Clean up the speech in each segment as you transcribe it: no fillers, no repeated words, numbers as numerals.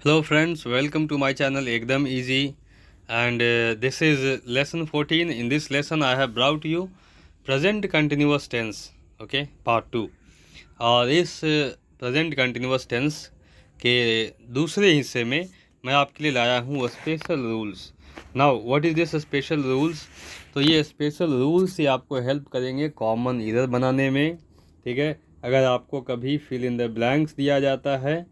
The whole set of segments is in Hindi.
Hello friends, welcome to my channel Ekdam Easy, and this is lesson 14. In this lesson I have brought you present continuous tense, okay, part 2. और इस प्रेजेंट कंटिन्यूअस टेंस के दूसरे हिस्से में मैं आपके लिए लाया हूँ special rules. Now what is this special rules? तो ये स्पेशल रूल्स ही आपको हेल्प करेंगे कॉमन इरर बनाने में, ठीक है। अगर आपको कभी फिल इन द ब्लैंक्स दिया जाता है,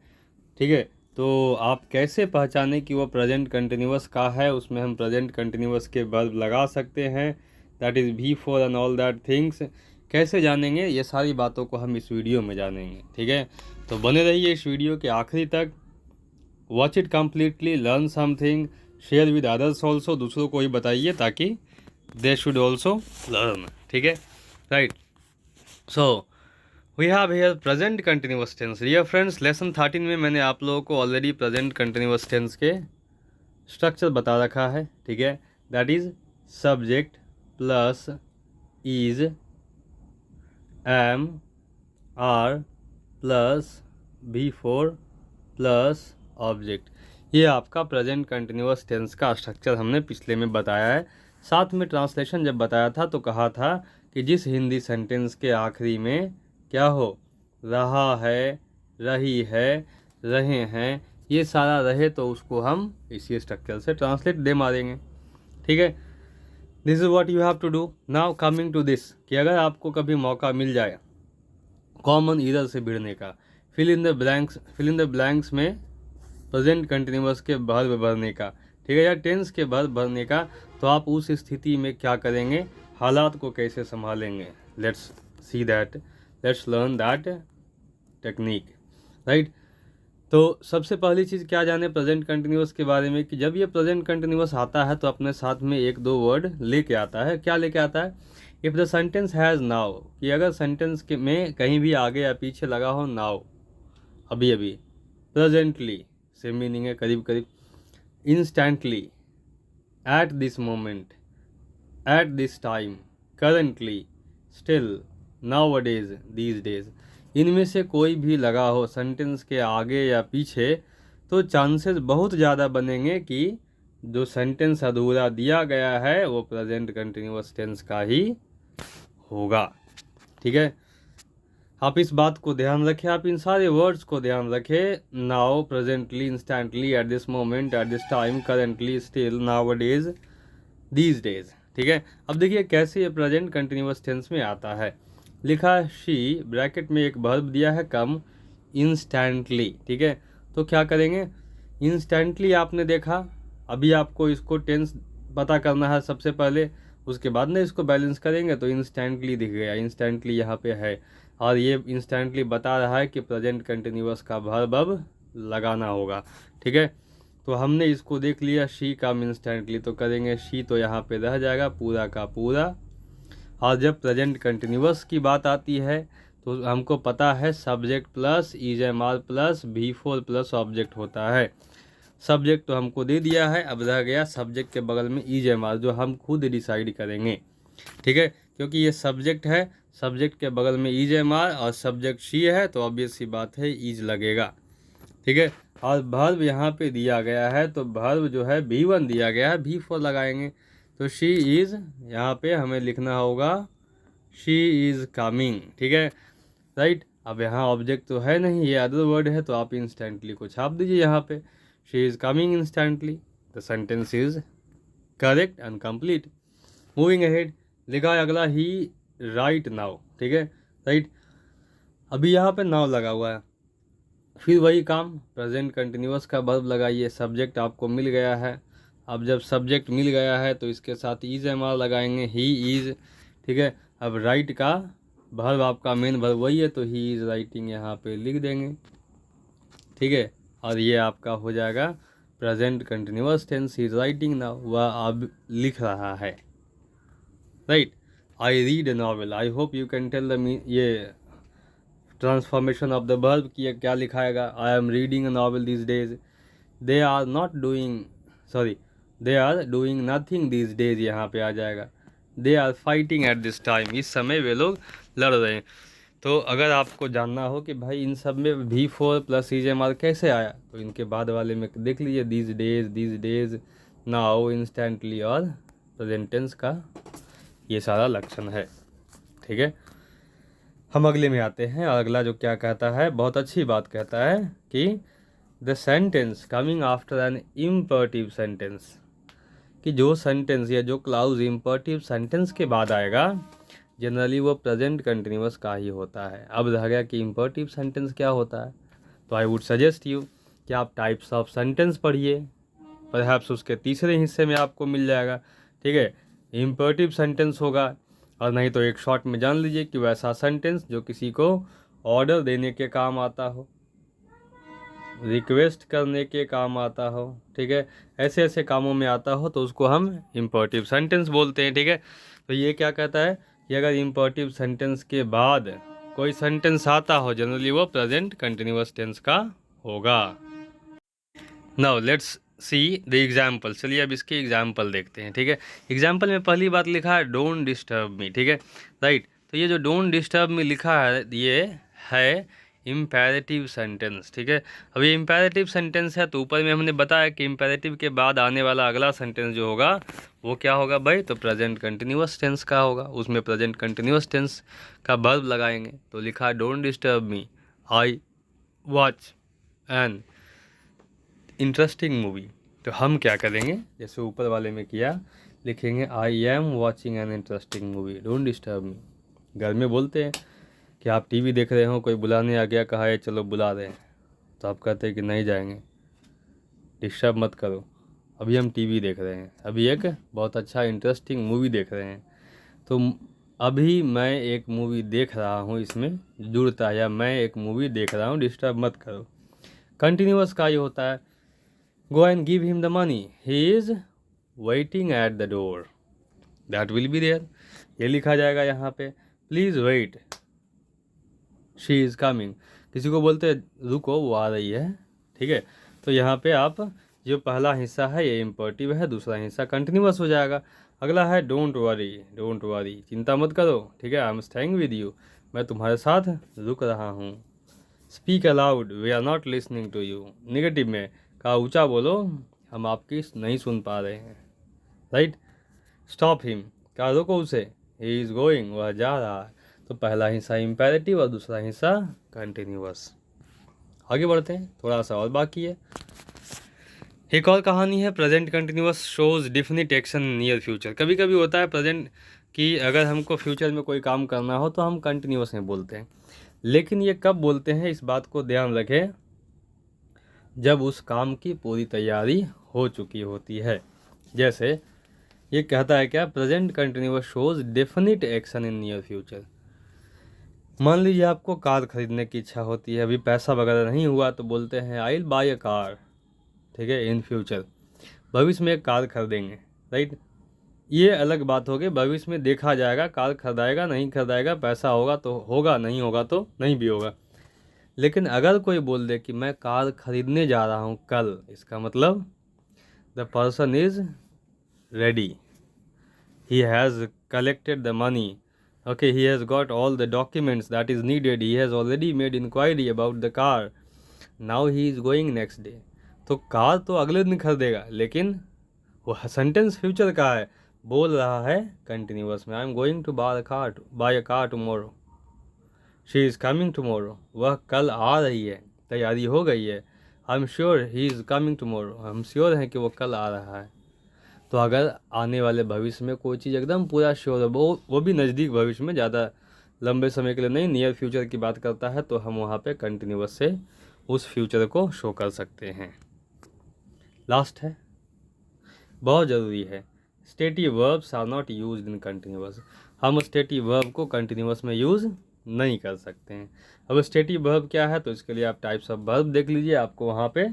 ठीक है, तो आप कैसे पहचानें कि वो प्रेजेंट कंटिन्यूअस का है। उसमें हम प्रेजेंट कंटिन्यूअस के वर्ब लगा सकते हैं, that is V four and all that things. कैसे जानेंगे, ये सारी बातों को हम इस वीडियो में जानेंगे, ठीक है। तो बने रहिए इस वीडियो के आखिरी तक, watch it completely, learn something, share with others also, दूसरों को ही बताइए ताकि दे शुड ऑल्सो लर्न, ठीक है, right. So we have here present continuous tense. Dear friends, lesson 13 में मैंने आप लोगों को ऑलरेडी प्रेजेंट कंटिन्यूअस टेंस के स्ट्रक्चर बता रखा है, ठीक है। That is subject plus is, am, are plus V four plus object. ये आपका प्रेजेंट कंटिन्यूअस टेंस का स्ट्रक्चर हमने पिछले में बताया है। साथ में ट्रांसलेशन जब बताया था तो कहा था कि जिस हिंदी सेंटेंस के आखिरी में क्या हो, रहा है, रही है, रहे हैं, ये सारा रहे तो उसको हम इसी स्ट्रक्चर से ट्रांसलेट दे मारेंगे, ठीक है। This is what you have to do. Now coming to this, कि अगर आपको कभी मौका मिल जाए कॉमन इरर से भिड़ने का, फिल इन द ब्लैंक्स में प्रेजेंट कंटिन्यूअस के वर्ब भरने का, ठीक है, या टेंस के वर्ब भरने का, तो आप उस स्थिति में क्या करेंगे, हालात को कैसे संभालेंगे। Let's see that, let's learn that technique, right. तो सबसे पहली चीज़ क्या जाने प्रेजेंट कंटिन्यूअस के बारे में, कि जब ये प्रेजेंट कंटिन्यूअस आता है तो अपने साथ में एक दो वर्ड लेके आता है। क्या लेके आता है? If the sentence has now, कि अगर सेंटेंस के में कहीं भी आगे या पीछे लगा हो नाउ, अभी अभी, प्रेजेंटली, सेम मीनिंग है करीब करीब, instantly, at this moment, eight this time, currently, still, nowadays, these days, इनमें से कोई भी लगा हो सेंटेंस के आगे या पीछे, तो चांसेस बहुत ज़्यादा बनेंगे कि जो सेंटेंस अधूरा दिया गया है वो प्रेजेंट कंटिन्यूअस टेंस का ही होगा, ठीक है। आप इस बात को ध्यान रखें, आप इन सारे वर्ड्स को ध्यान रखें। Now, presently, instantly, at this moment, eight this time, currently, still, nowadays, these days, ठीक है। अब देखिए कैसे ये प्रेजेंट कंटिन्यूअस टेंस में आता है। लिखा है शी, ब्रैकेट में एक वर्ब दिया है कम, इंस्टेंटली, ठीक है। तो क्या करेंगे, इंस्टेंटली आपने देखा, अभी आपको इसको टेंस पता करना है सबसे पहले, उसके बाद में इसको बैलेंस करेंगे तो इंस्टेंटली दिख गया, इंस्टेंटली यहाँ पे है, और ये इंस्टेंटली बता रहा है कि प्रेजेंट कंटिन्यूअस का वर्ब अब लगाना होगा, ठीक है। तो हमने इसको देख लिया, शी का इंस्टेंटली, तो करेंगे शी, तो यहाँ पे रह जाएगा पूरा का पूरा। और जब प्रेजेंट कंटिन्यूअस की बात आती है तो हमको पता है subject plus is am are plus V four plus object होता है। सब्जेक्ट तो हमको दे दिया है, अब रह गया सब्जेक्ट के बगल में इज एम आर, जो हम खुद डिसाइड करेंगे, ठीक है। क्योंकि ये सब्जेक्ट है, सब्जेक्ट के बगल में इज एम आर और सब्जेक्ट शी है, तो ऑब्वियस सी बात है इज लगेगा, ठीक है। और वर्ब यहाँ पे दिया गया है, तो वर्ब जो है V1 दिया गया है, V4 लगाएंगे, तो शी इज़, यहाँ पे हमें लिखना होगा शी इज़ कमिंग, ठीक है, राइट। अब यहाँ ऑब्जेक्ट तो है नहीं, ये अदर वर्ड है, तो आप इंस्टेंटली को छाप दीजिए यहाँ पे, she is coming instantly, the sentence is correct and complete. Moving ahead, लिखा है अगला ही राइट नाउ, ठीक है, राइट। अभी यहाँ पे नाउ लगा हुआ है, फिर वही काम, प्रेजेंट कंटिन्यूअस का वर्ब लगाइए, सब्जेक्ट आपको मिल गया है। अब जब सब्जेक्ट मिल गया है तो इसके साथ इज एम आर लगाएंगे, ही इज़, ठीक है। अब राइट का वर्ब आपका मेन वर्ब वही है, तो ही इज़ राइटिंग यहाँ पे लिख देंगे, ठीक है। और ये आपका हो जाएगा present continuous tense, he is writing now, वह अब लिख रहा है, right. I read a novel, I hope you can tell the ये ट्रांसफॉर्मेशन ऑफ द वर्ब की क्या लिखाएगा, I am reading a novel this days, they are not doing, sorry, they are doing nothing this days, यहाँ पे आ जाएगा, they are fighting at this time, इस समय वे लोग लड़ रहे हैं। तो अगर आपको जानना हो कि भाई इन सब में V4 प्लस EJMR कैसे आया, तो इनके बाद वाले में देख लीजिए, दीज डेज, नाउ, इंस्टेंटली और प्रेजेंट टेंस का ये सारा लक्षण है। ठीक है, हम अगले में आते हैं। और अगला जो क्या कहता है, बहुत अच्छी बात कहता है कि the sentence coming after an imperative sentence, कि जो सेंटेंस या जो क्लाउज इम्परेटिव सेंटेंस के बाद आएगा जनरली वो प्रेजेंट कंटिन्यूअस का ही होता है। अब रह गया कि इम्परेटिव सेंटेंस क्या होता है, तो आई वुड सजेस्ट यू कि आप टाइप्स ऑफ सेंटेंस पढ़िए, परहैप्स उसके तीसरे हिस्से में आपको मिल जाएगा। ठीक है, इम्परेटिव सेंटेंस होगा, और नहीं तो एक शॉर्ट में जान लीजिए कि वैसा सेंटेंस जो किसी को ऑर्डर देने के काम आता हो, रिक्वेस्ट करने के काम आता हो। ठीक है, ऐसे ऐसे कामों में आता हो तो उसको हम इम्परेटिव सेंटेंस बोलते हैं। ठीक है, तो ये क्या कहता है कि अगर इम्परेटिव सेंटेंस के बाद कोई सेंटेंस आता हो जनरली वो प्रेजेंट कंटिन्यूअस टेंस का होगा। Now let's see the example. चलिए अब इसके एग्जाम्पल देखते हैं। ठीक है, एग्जाम्पल में पहली बात लिखा है डोंट डिस्टर्ब मी। ठीक है, राइट, तो ये जो डोंट डिस्टर्ब मी लिखा है ये है इम्पेरेटिव सेंटेंस। ठीक है, अब ये इम्पेरेटिव सेंटेंस है तो ऊपर में हमने बताया कि इम्पेरेटिव के बाद आने वाला अगला सेंटेंस जो होगा वो क्या होगा भाई, तो प्रेजेंट कंटिन्यूअस टेंस का होगा। उसमें प्रेजेंट कंटिन्यूअस टेंस का वर्ब लगाएंगे। तो लिखा है don't disturb me, I watch an interesting movie. तो हम क्या करेंगे, जैसे ऊपर वाले में किया, लिखेंगे I am watching an interesting movie, don't disturb me. घर में बोलते हैं कि आप टीवी देख रहे हो, कोई बुलाने आ गया, कहा है चलो बुला रहे हैं, तो आप कहते हैं कि नहीं जाएंगे, डिस्टर्ब मत करो, अभी हम टीवी देख रहे हैं, अभी एक बहुत अच्छा इंटरेस्टिंग मूवी देख रहे हैं। तो अभी मैं एक मूवी देख रहा हूँ, इसमें जुड़ता है, या मैं एक मूवी देख रहा हूँ, डिस्टर्ब मत करो। कंटिन्यूअस का ये होता है go and give him the money, he is waiting at the door, that will be there, ये लिखा जाएगा यहाँ पे। Please wait, she is coming, किसी को बोलते रुको वो आ रही है। ठीक है, तो यहाँ पे आप जो पहला हिस्सा है ये इम्परेटिव है, दूसरा हिस्सा कंटिन्यूअस हो जाएगा। अगला है डोंट वरी, चिंता मत करो। ठीक है, I am staying with you, मैं तुम्हारे साथ रुक रहा हूँ। Speak aloud, we are not listening to you, negative में कहा ऊंचा बोलो, हम आपकी नहीं सुन पा रहे हैं। राइट, स्टॉप हिम, कहा रोको उसे, ही इज़ गोइंग, वह जा रहा है। तो पहला हिस्सा इम्पेरेटिव और दूसरा हिस्सा कंटिन्यूअस। आगे बढ़ते हैं, थोड़ा सा और बाकी है। एक और कहानी है present continuous shows definite action near future. कभी कभी होता है प्रेजेंट कि अगर हमको फ्यूचर में कोई काम करना हो तो हम कंटिन्यूअस में बोलते हैं, लेकिन ये कब बोलते हैं इस बात को ध्यान रखें, जब उस काम की पूरी तैयारी हो चुकी होती है। जैसे ये कहता है क्या, present continuous shows definite action in near future. मान लीजिए आपको कार खरीदने की इच्छा होती है, अभी पैसा वगैरह नहीं हुआ तो बोलते हैं I will buy a car. ठीक है, इन फ्यूचर, भविष्य में एक कार खरीदेंगे। राइट, ये अलग बात होगी, भविष्य में देखा जाएगा, कार खरीदाएगा नहीं खरीदाएगा, पैसा होगा तो होगा, नहीं होगा तो नहीं भी होगा। लेकिन अगर कोई बोल दे कि मैं कार खरीदने जा रहा हूँ कल, इसका मतलब the person is ready, he has collected the money, okay, he has got all the documents that is needed, he has already made inquiry about the car, now he is going next day. तो कार तो अगले दिन खरीदेगा, लेकिन वो सेंटेंस फ्यूचर का है, बोल रहा है कंटिन्यूअस में, I am going to buy a car tomorrow, she is coming tomorrow, वह कल आ रही है, तैयारी हो गई है। I am sure he is coming tomorrow, हम श्योर हैं कि वो कल आ रहा है। तो अगर आने वाले भविष्य में कोई चीज़ एकदम पूरा श्योर है, वो भी नज़दीक भविष्य में, ज़्यादा लंबे समय के लिए नहीं, नियर फ्यूचर की बात करता है, तो हम वहाँ पे कंटिन्यूअस से उस फ्यूचर को शो कर सकते हैं। लास्ट है, बहुत ज़रूरी है, stative verbs are not used in continuous. हम स्टेटिव वर्ब को कंटिन्यूअस में यूज़ नहीं कर सकते हैं। अब स्टेटिव वर्ब क्या है, तो इसके लिए आप टाइप्स ऑफ वर्ब देख लीजिए, आपको वहाँ पे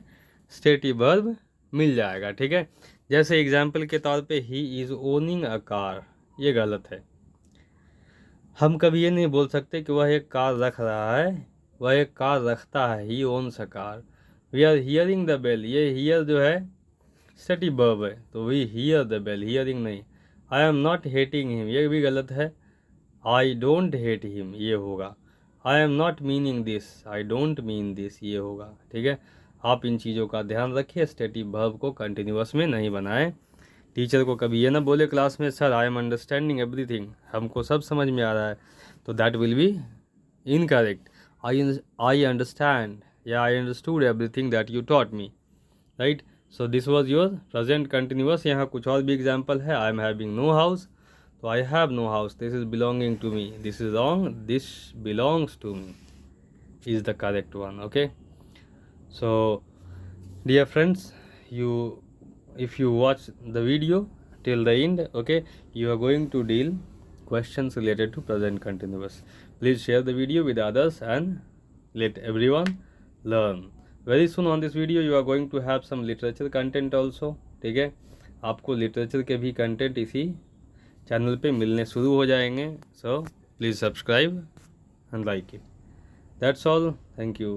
स्टेटिव वर्ब मिल जाएगा। ठीक है, जैसे एग्जाम्पल के तौर पे he is owning a car, ये गलत है। हम कभी ये नहीं बोल सकते कि वह एक कार रख रहा है, वह एक कार रखता है, he owns a car. We are hearing the bell, ये हियर जो है स्टेटिव वर्ब है, तो we hear the bell, hearing नहीं। I am not hating him, ये भी गलत है, आई डोंट हेट हिम, ये होगा। आई am not meaning this, I don't mean this, ये होगा। ठीक है, आप इन चीज़ों का ध्यान रखिए, स्टेटिव वर्ब को कंटिन्यूअस में नहीं बनाएं। टीचर को कभी ये ना बोले क्लास में, sir I am understanding everything, हमको सब समझ में आ रहा है, तो that will be incorrect. I understand या I understood everything that you taught me, right. So this was your present continuous. यहाँ कुछ और भी एग्जाम्पल है। I am having no house, तो I have no house, this is belonging to me, this is wrong, this belongs to me is the correct one. Okay, so dear friends, if you watch the video till the end, okay, you are going to deal questions related to present continuous. Please share the video with others and let everyone learn. Very soon on this video you are going to have some literature content also. ठीक है, आपको लिटरेचर के भी कंटेंट इसी चैनल पे मिलने शुरू हो जाएंगे। So please subscribe and like it. That's all. Thank you.